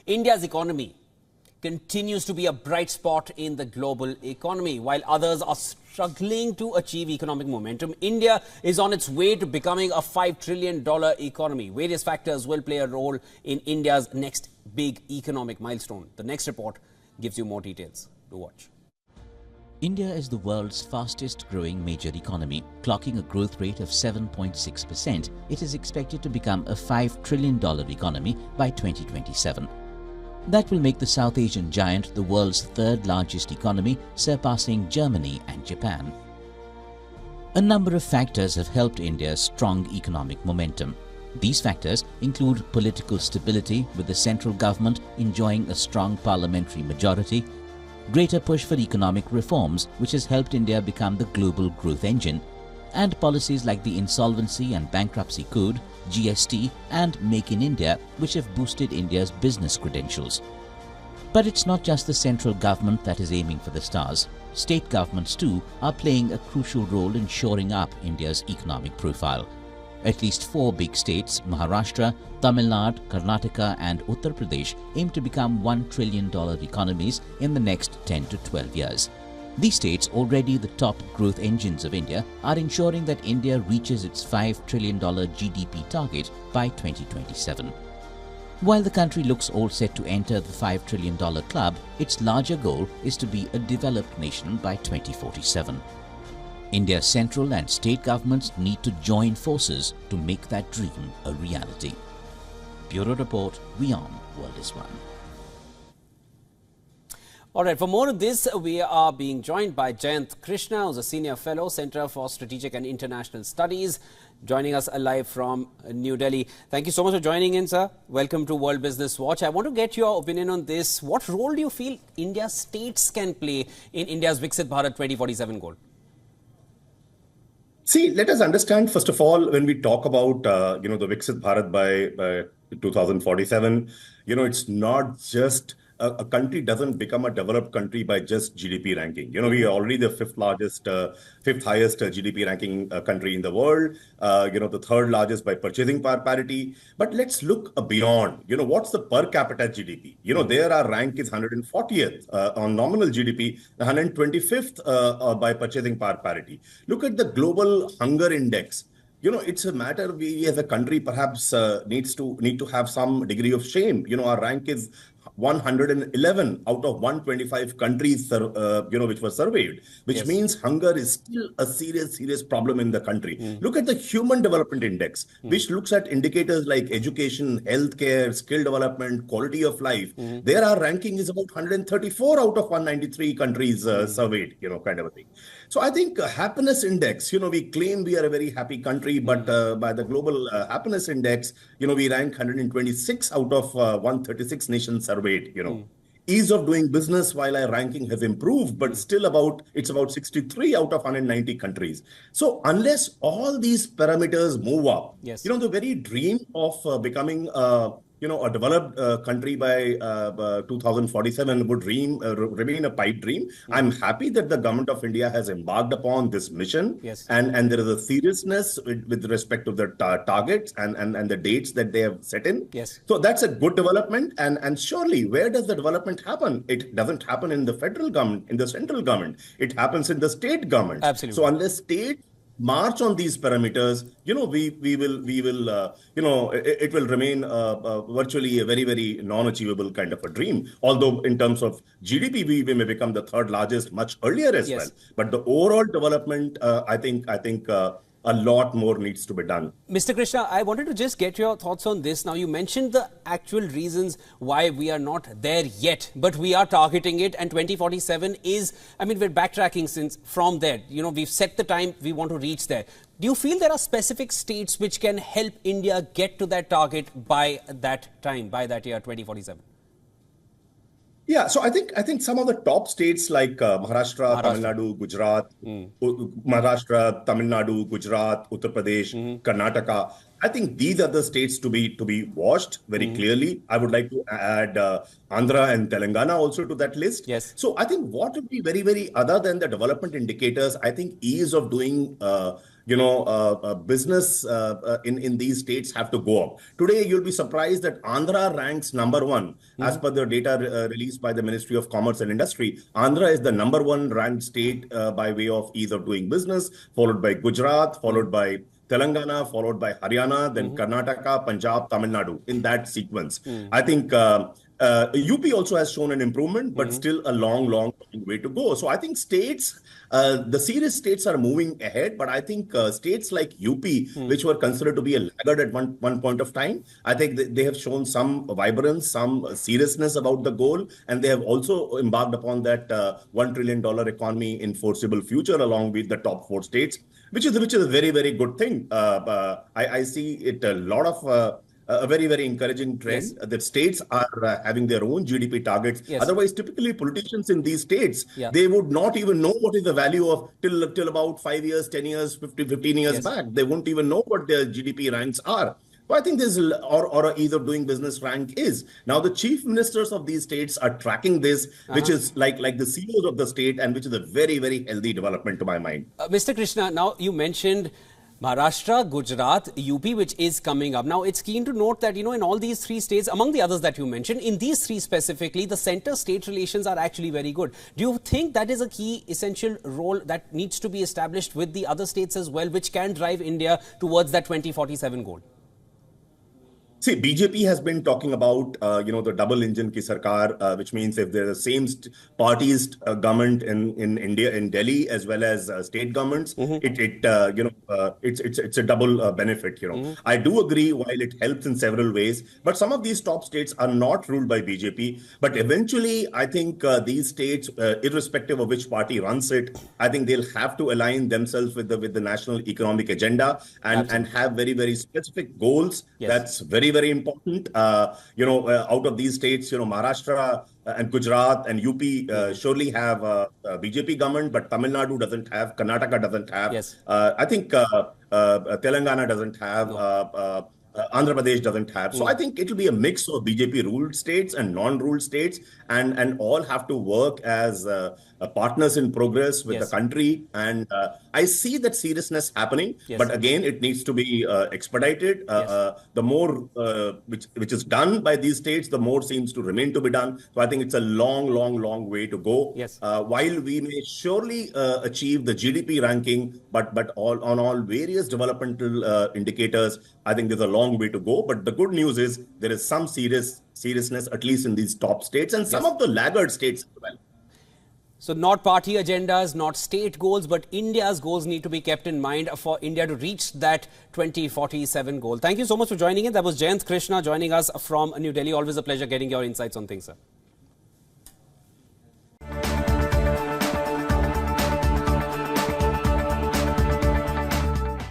India's economy continues to be a bright spot in the global economy. While others are struggling to achieve economic momentum, India is on its way to becoming a $5 trillion economy. Various factors will play a role in India's next big economic milestone. The next report gives you more details. Do watch. India is the world's fastest growing major economy, clocking a growth rate of 7.6%. It is expected to become a $5 trillion economy by 2027. That will make the South Asian giant the world's third largest economy, surpassing Germany and Japan. A number of factors have helped India's strong economic momentum. These factors include political stability, with the central government enjoying a strong parliamentary majority, greater push for economic reforms, which has helped India become the global growth engine, and policies like the Insolvency and Bankruptcy Code, GST and Make in India, which have boosted India's business credentials. But it's not just the central government that is aiming for the stars. State governments too are playing a crucial role in shoring up India's economic profile. At least 4 big states, Maharashtra, Tamil Nadu, Karnataka and Uttar Pradesh, aim to become $1 trillion economies in the next 10 to 12 years. These states, already the top growth engines of India, are ensuring that India reaches its $5 trillion GDP target by 2027. While the country looks all set to enter the $5 trillion club, its larger goal is to be a developed nation by 2047. India's central and state governments need to join forces to make that dream a reality. Bureau Report, WION World is One. All right, for more of this, we are being joined by Jayant Krishna, who's a Senior Fellow, Center for Strategic and International Studies, joining us live from New Delhi. Thank you so much for joining in, sir. Welcome to World Business Watch. I want to get your opinion on this. What role do you feel India's states can play in India's Viksit Bharat 2047 goal? See, let us understand, first of all, when we talk about, the Viksit Bharat by 2047, it's not just a country doesn't become a developed country by just GDP ranking. We are already the fifth highest GDP ranking country in the world, the third largest by purchasing power parity. But let's look beyond, what's the per capita GDP? There our rank is 140th on nominal GDP, 125th by purchasing power parity. Look at the global hunger index. It's a matter we as a country perhaps need to have some degree of shame. Our rank is 111 out of 125 countries, which were surveyed, which Yes. means hunger is still a serious problem in the country. Look at the Human Development Index, which looks at indicators like education, healthcare, skill development, quality of life. There our ranking is about 134 out of 193 countries surveyed, kind of a thing. So I think happiness index, we claim we are a very happy country, but by the global happiness index, we rank 126 out of 136 nations surveyed. Ease of doing business, while our ranking has improved, but still it's about 63 out of 190 countries. So unless all these parameters move up, Yes. The very dream of becoming a developed country by 2047 would remain a pipe dream. I'm happy that the government of India has embarked upon this mission. Yes. And there is a seriousness with respect to the targets and the dates that they have set in. Yes. So that's a good development. And surely, where does the development happen? It doesn't happen in the federal government, in the central government. It happens in the state government. Absolutely. So unless state march on these parameters, it will remain virtually a very non-achievable kind of a dream. Although in terms of GDP, we may become the third largest much earlier as Yes. well. But the overall development, I think a lot more needs to be done. Mr. Krishna, I wanted to just get your thoughts on this. Now, you mentioned the actual reasons why we are not there yet, but we are targeting it, and 2047 is, we're backtracking from there. We've set the time, we want to reach there. Do you feel there are specific states which can help India get to that target by that time, by that year, 2047? Yeah, so I think some of the top states like Maharashtra, Tamil Nadu, Gujarat, Maharashtra, Tamil Nadu, Gujarat, Uttar Pradesh, Karnataka. I think these are the states to be watched very clearly. I would like to add Andhra and Telangana also to that list. Yes. So I think what would be very other than the development indicators, I think ease of doing business in these states have to go up. Today, you'll be surprised that Andhra ranks number one as per the data released by the Ministry of Commerce and Industry. Andhra is the number one ranked state by way of ease of doing business, followed by Gujarat, followed by Telangana, followed by Haryana, then Karnataka, Punjab, Tamil Nadu, in that sequence. I think UP also has shown an improvement, but still a long way to go. So I think states, the serious states are moving ahead, but I think states like UP, which were considered to be a laggard at one point of time, I think they have shown some vibrance, some seriousness about the goal, and they have also embarked upon that $1 trillion economy in foreseeable future along with the top 4 states, which is a very, very good thing. I see it a very encouraging trend that states are having their own GDP targets. Otherwise, typically politicians in these states, they would not even know what is the value of till about 5 years, 10 years, 15 years back. They won't even know what their GDP ranks are. So I think this or either doing business rank is. Now the chief ministers of these states are tracking this, which is like the CEOs of the state, and which is a very healthy development to my mind. Mr. Krishna, now you mentioned Maharashtra, Gujarat, UP, which is coming up. Now, it's keen to note that, in all these 3 states, among the others that you mentioned, in these 3 specifically, the center-state relations are actually very good. Do you think that is a key essential role that needs to be established with the other states as well, which can drive India towards that 2047 goal? See, BJP has been talking about, the double engine ki sarkar, which means if there's the same parties government in India, in Delhi, as well as state governments, it's a double benefit. I do agree, while it helps in several ways, but some of these top states are not ruled by BJP. But eventually, I think these states, irrespective of which party runs it, I think they'll have to align themselves with the national economic agenda and have very specific goals. That's very important. Out of these states, Maharashtra and Gujarat and UP surely have BJP government, but Tamil Nadu doesn't have, Karnataka doesn't have. I think Telangana doesn't have. Andhra Pradesh doesn't have. So I think it will be a mix of BJP-ruled states and non-ruled states, and all have to work as partners in progress with the country. And I see that seriousness happening, but again, it needs to be expedited. The more which is done by these states, the more seems to remain to be done. So I think it's a long way to go. While we may surely achieve the GDP ranking, but on all various developmental indicators, I think there's a long way to go. But the good news is there is some seriousness, at least in these top states and some of the laggard states as well. So not party agendas, not state goals, but India's goals need to be kept in mind for India to reach that 2047 goal. Thank you so much for joining in. That was Jayant Krishna joining us from New Delhi. Always a pleasure getting your insights on things, sir.